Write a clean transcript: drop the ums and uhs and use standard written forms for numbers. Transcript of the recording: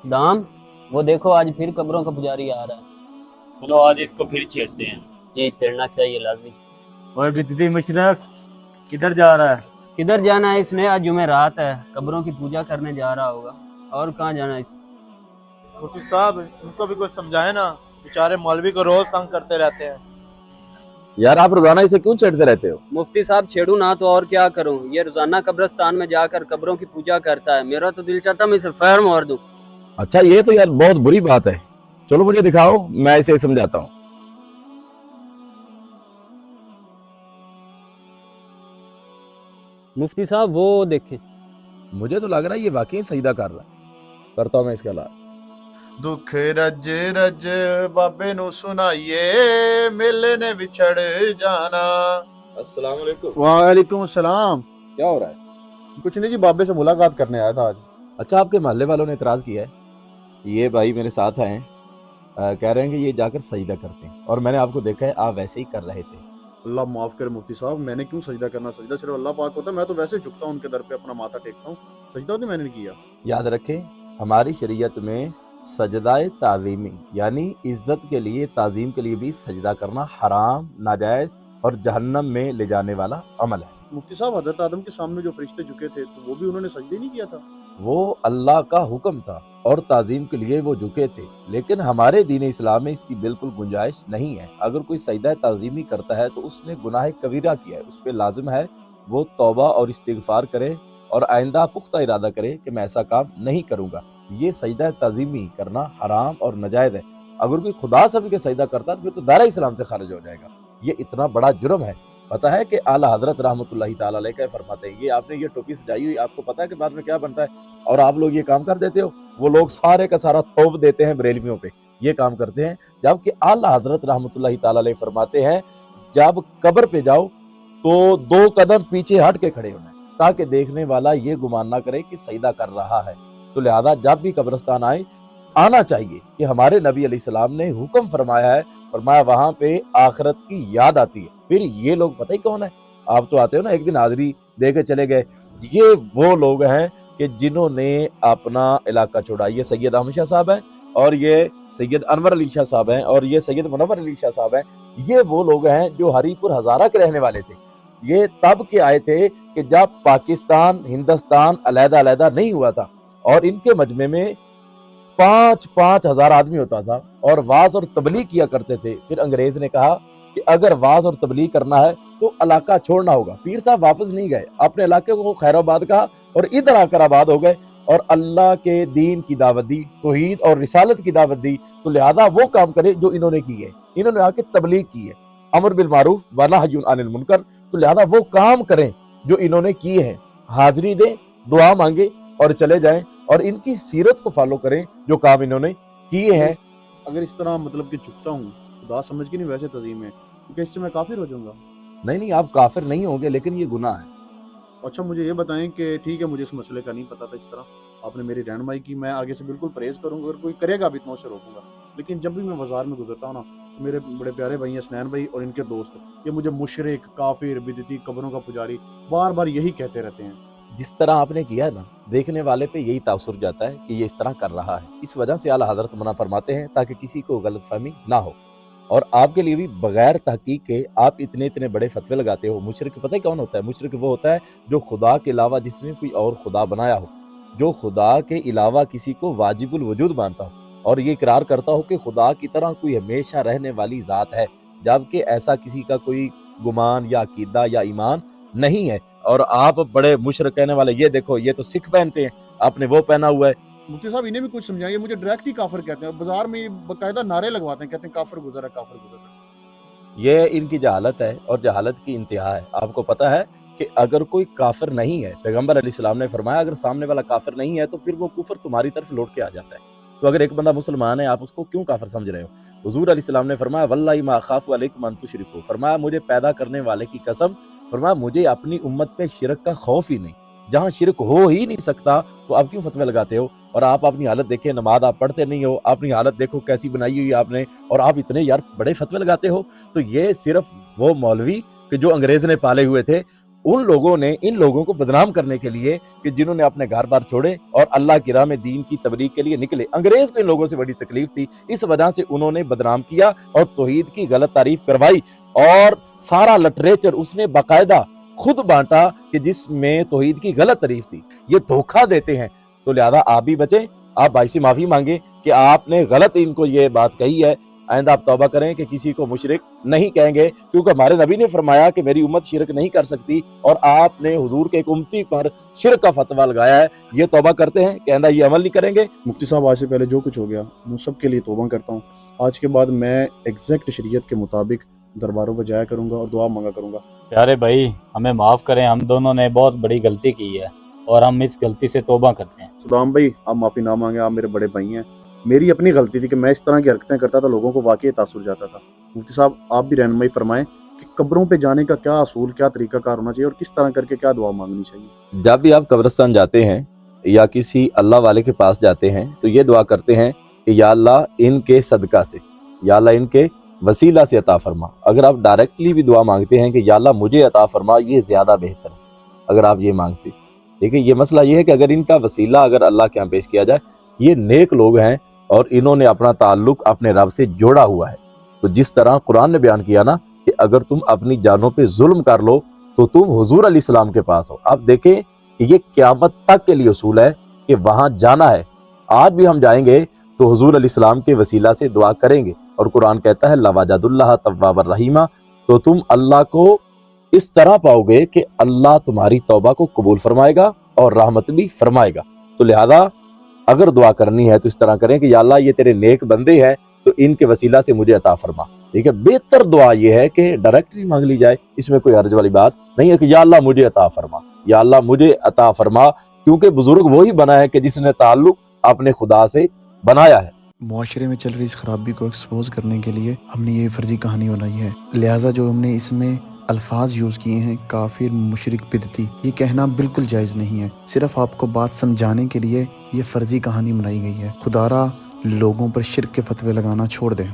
दाम, वो देखो आज फिर कब्रों का पुजारी आ रहा है। चलो आज इसको फिर छेड़ते हैं। ये छेड़ना चाहिए लाजमी। और बिजली मुशरक किधर जा रहा है? किधर जाना है इसने? आज जुमेरात है, कब्रों की पूजा करने जा रहा होगा। और कहाँ जाना है इस? मुफ्ती साहब इनको भी कुछ समझाए ना, बेचारे मौलवी को रोज तंग करते रहते हैं। यार आप रोजाना इसे क्यों छेड़ते रहते हो? मुफ्ती साहब छेड़ू ना तो और क्या करूं? ये रोजाना कब्रिस्तान में जाकर कब्रों की पूजा करता है। मेरा तो दिल चाहता मैं इसे फैर मार दूं। अच्छा ये तो यार बहुत बुरी बात है। चलो मुझे दिखाओ, मैं इसे समझाता हूँ। मुफ्ती साहब वो देखें। मुझे तो लग रहा है ये वाकई सजदा कर रहा है। करता हूँ मैं इसका इलाज। दुख रज रज बाबे नु सुनाइए, मेले ने बिछड़ जाना। अस्सलाम वालेकुम। वालेकुम अस्सलाम। क्या हो रहा है? कुछ नहीं जी, बाबे से मुलाकात करने आया था आज। अच्छा आपके मोहल्ले वालों ने इतराज किया है। ये भाई मेरे साथ हैं, कह रहे हैं कि ये जाकर सजदा करते हैं और मैंने आपको देखा है आप वैसे ही कर रहे थे। अल्लाह माफ करे मुफ्ती साहब, मैंने क्यों सजदा करना? सजदा सिर्फ अल्लाह पाक होता है। मैं तो वैसे झुकता हूँ उनके दर पे, अपना माथा टेकता हूँ। सजदा तो मैंने नहीं किया। याद रखें, हमारी शरीयत में सजदाए ताज़ीमी यानी इज्जत के लिए, ताज़ीम के लिए भी सजदा करना हराम, नाजायज और जहन्नम में ले जाने वाला अमल है। मुफ्ती साहब हजरत आदम के सामने जो फरिश्ते झुके थे तो वो भी उन्होंने सजदे नहीं किया था। वो अल्लाह का हुक्म था और ताज़ीम के लिए वो झुके थे, लेकिन हमारे दीन इस्लाम में इसकी बिल्कुल गुंजाइश नहीं है। अगर कोई सजदा ताज़ीमी करता है तो उसने गुनाह कबीरा किया है। उस पर लाजिम है वो तौबा और इस्तिगफार करे और आइंदा पुख्ता इरादा करे कि मैं ऐसा काम नहीं करूंगा। ये सजदा ताज़ीमी करना हराम और नाजायज है। अगर कोई खुदा समझ के सजदा करता है तो फिर तो दायरा इस्लाम से खारिज हो जाएगा। ये इतना बड़ा जुर्म है। पता है कि आला हजरत रहमतुल्लाहि ताला अलैह क्या फरमाते हैं, ये आपने ये टोपी सजाई हुई, आपको पता है कि बाद में क्या बनता है और आप लोग ये काम कर देते हो। वो लोग सारे का सारा तौब देते हैं बरेलवियों पे, ये काम करते हैं। जबकि आला हजरत रहमतुल्लाहि ताला अलैह फरमाते हैं जब कब्र पे जाओ तो 2 कदम पीछे हट के खड़े होना है ताकि देखने वाला ये गुमान ना करे कि सजदा कर रहा है। तो लिहाजा जब भी कब्रिस्तान आए आना चाहिए कि हमारे नबी अलैहिस्सलाम ने हुक्म फरमाया है, फरमाया वहां पे आखिरत की याद आती है। फिर ये लोग पता ही कौन है? आप तो आते हो ना एक दिन हाजिरी दे के चले गए, ये वो लोग हैं कि जिन्होंने अपना इलाका छोड़ा। ये सैयद अहमद शाह साहब हैं और ये सैयद अनवर अली शाह साहब हैं और ये सैयद मुनव्वर अली शाह साहब हैं। ये वो लोग हैं जो हरीपुर हजारा के रहने वाले थे। ये तब के आए थे कि जब पाकिस्तान हिंदुस्तान अलहदा अलहदा नहीं हुआ था और इनके मजमे में 5-5 हजार आदमी होता था और वाज और तबलीग किया करते थे। फिर अंग्रेज ने कहा कि अगर वाज और तबलीग करना है तो इलाका छोड़ना होगा। पीर साहब वापस नहीं गए, अपने इलाके को खैराबाद कहा और इधर आकर आबाद हो गए और अल्लाह के दीन की दावत दी, तौहीद और रिसालत की दावत दी। तो लिहाजा वो काम करे जो इन्होंने की है। इन्होंने आके तबलीग की है, अमर बिल मारूफ व नही अनिल मुनकर। तो लिहाजा वो काम करें जो इन्होंने की है, हाजिरी दें, दुआ मांगे और चले जाएं और इनकी सीरत को फॉलो करें जो काम इन्होंने किए हैं। अगर इस तरह मतलब कि झुकता हूँ खुदा समझ के नहीं, वैसे तज़ीम है, क्योंकि इससे मैं काफिर हो जाऊंगा। नहीं, आप काफिर नहीं होंगे, लेकिन ये गुनाह है। अच्छा मुझे ये बताएं कि ठीक है, मुझे इस मसले का नहीं पता था, इस तरह आपने मेरी रहनुमाई की, मैं आगे से बिल्कुल परहेज करूंगा। अगर कोई करेगा भी तो मैं उसे रोकूंगा। लेकिन जब भी मैं बाजार में गुजरता हूँ ना, मेरे बड़े प्यारे भाई हसनैन भाई और इनके दोस्त, ये मुझे मुशरिक, काफिर, बिदती, कब्रों का पुजारी बार बार यही कहते रहते हैं। जिस तरह आपने किया ना, देखने वाले पे यही तासुर जाता है कि ये इस तरह कर रहा है। इस वजह से आला हजरत मना फरमाते हैं ताकि किसी को गलतफहमी ना हो। और आपके लिए भी बगैर तहकीक के आप इतने इतने बड़े फतवे लगाते हो। मुशरिक पता है कौन होता है? मुशरिक वो होता है जो खुदा के अलावा जिसने कोई और खुदा बनाया हो, जो खुदा के अलावा किसी को वाजिबुल वजूद मानता हो और ये इकरार करता हो कि खुदा की तरह कोई हमेशा रहने वाली जात है, जबकि ऐसा किसी का कोई गुमान या अकीदा या ईमान नहीं है। और आप बड़े मुशरिक कहने वाले, ये देखो ये तो सिख पहनते हैं, आपने वो पहना हुआ है। मुफ्ती साहब इन्हें भी कुछ समझाइए, मुझे डायरेक्ट ही काफिर कहते हैं। बाजार में बकायदा नारे लगवाते हैं, कहते हैं काफिर गुजर है, काफिर गुजर है। ये इनकी जहालत है और जहालत की इंतहा है। आपको पता है कि अगर कोई काफिर नहीं है, पैगंबर अलैहिस्सलाम ने फरमाया अगर सामने वाला काफिर नहीं है तो फिर वो कुफर तुम्हारी तरफ लौट के आ जाता है। तो अगर एक बंदा मुसलमान है, आप उसको क्यों काफिर समझ रहे हो? हुजूर अलैहिस्सलाम ने फरमाया वल्लाहि मा अखाफु अलैकुम अन तुशरिकू, फरमाया मुझे पैदा करने वाले की कसम, फरमाया मुझे अपनी उम्मत पे शिरक का खौफ ही नहीं। जहाँ शिरक हो ही नहीं सकता तो आप क्यों फतवे लगाते हो? और आप अपनी हालत देखें, नमाज आप पढ़ते नहीं हो, अपनी हालत देखो कैसी बनाई हुई आपने, और आप इतने यार बड़े फतवे लगाते हो। तो ये सिर्फ वो मौलवी कि जो अंग्रेज ने पाले हुए थे उन लोगों ने इन लोगों को बदनाम करने के लिए कि जिन्होंने अपने घर बार छोड़े और अल्लाह की राह में दीन की तबलीग के लिए निकले, अंग्रेज को इन लोगों से बड़ी तकलीफ थी, इस वजह से उन्होंने बदनाम किया और तौहीद की गलत तारीफ करवाई और सारा लिटरेचर उसने बाकायदा खुद बांटा कि जिसमें तौहीद की गलत तारीफ थी। ये धोखा देते हैं, तो लिहाजा आप भी बचें, आप भाई से माफी मांगे कि आपने गलत इनको ये बात कही है। आइंदा आप तौबा करें कि किसी को मुशरिक नहीं कहेंगे, क्योंकि हमारे नबी ने फरमाया कि मेरी उम्मत शिरक नहीं कर सकती और आपने हुजूर के एक उम्मती पर शिरक का फतवा लगाया है। ये तौबा करते हैं कि आइंदा ये अमल नहीं करेंगे। मुफ्ती साहब, आज से पहले जो कुछ हो गया मैं सबके लिए तौबा करता हूँ। आज के बाद मैं एग्जैक्ट शरीयत के मुताबिक दरबारों पर जाया करूँगा और दुआ मांगा करूँगा। प्यारे भाई, हमें माफ़ करें, हम दोनों ने बहुत बड़ी गलती की है और हम इस गलती से तौबा करते हैं। सुदाम भाई, आप माफ़ी ना मांगे, आप मेरे बड़े भाई हैं। मेरी अपनी गलती थी कि मैं इस तरह की हरकतें करता था, लोगों को वाकई तासुर जाता था। मुफ्ती साहब, आप भी रहनुमाई फरमाएं कि कब्रों पे जाने का क्या असूल, क्या तरीकाकार होना चाहिए और किस तरह करके क्या दुआ मांगनी चाहिए। जब भी आप कब्रिस्तान जाते हैं या किसी अल्लाह वाले के पास जाते हैं तो ये दुआ करते हैं कि या अल्लाह इनके सदका से, या अल्लाह इनके वसीला से अता फरमा। अगर आप डायरेक्टली भी दुआ मांगते हैं कि या अल्लाह मुझे अता फरमा, ये ज़्यादा बेहतर है अगर आप ये मांगते। देखिए, ये मसला ये है कि अगर इनका वसीला अगर अल्लाह के यहाँ पेश किया जाए, ये नेक लोग हैं और इन्होंने अपना ताल्लुक अपने रब से जोड़ा हुआ है। तो जिस तरह कुरान ने बयान किया ना कि अगर तुम अपनी जानों पे जुल्म कर लो तो तुम हुजूर अलैहिस्सलाम के पास हो। आप देखें कि ये क़यामत तक के लिए उसूल है कि वहां जाना है। आज भी हम जाएंगे तो हुजूर अलैहिस्सलाम के वसीला से दुआ करेंगे और कुरान कहता है लवाजदुल्लाह तव्वाबर रहीमा, तो तुम अल्लाह को इस तरह पाओगे कि अल्लाह तुम्हारी तौबा को कबूल फरमाएगा और रहमत भी फरमाएगा। तो लिहाजा अगर दुआ करनी है तो इस तरह करें कि या अल्लाह ये तेरे नेक बंदे हैं तो इनके वसीला से मुझे अता फरमा। ठीक है, बेहतर दुआ ये है कि डायरेक्टली मांग ली जाए, इसमें कोई हर्ज वाली बात नहीं है कि या अल्लाह मुझे अता फरमा, या अल्लाह मुझे अता फरमा, क्योंकि बुजुर्ग वही बना है कि जिसने ताल्लुक अपने खुदा से बनाया है। मुआशरे में चल रही इस खराबी को एक्सपोज करने के लिए हमने ये फर्जी कहानी बनाई है, लिहाजा जो हमने इसमें अल्फाज यूज़ किए हैं काफिर, मुशरिक, बिदती, ये कहना बिल्कुल जायज़ नहीं है। सिर्फ आपको बात समझाने के लिए ये फर्जी कहानी बनाई गई है। खुदारा लोगों पर शिर्क के फतवे लगाना छोड़ दें।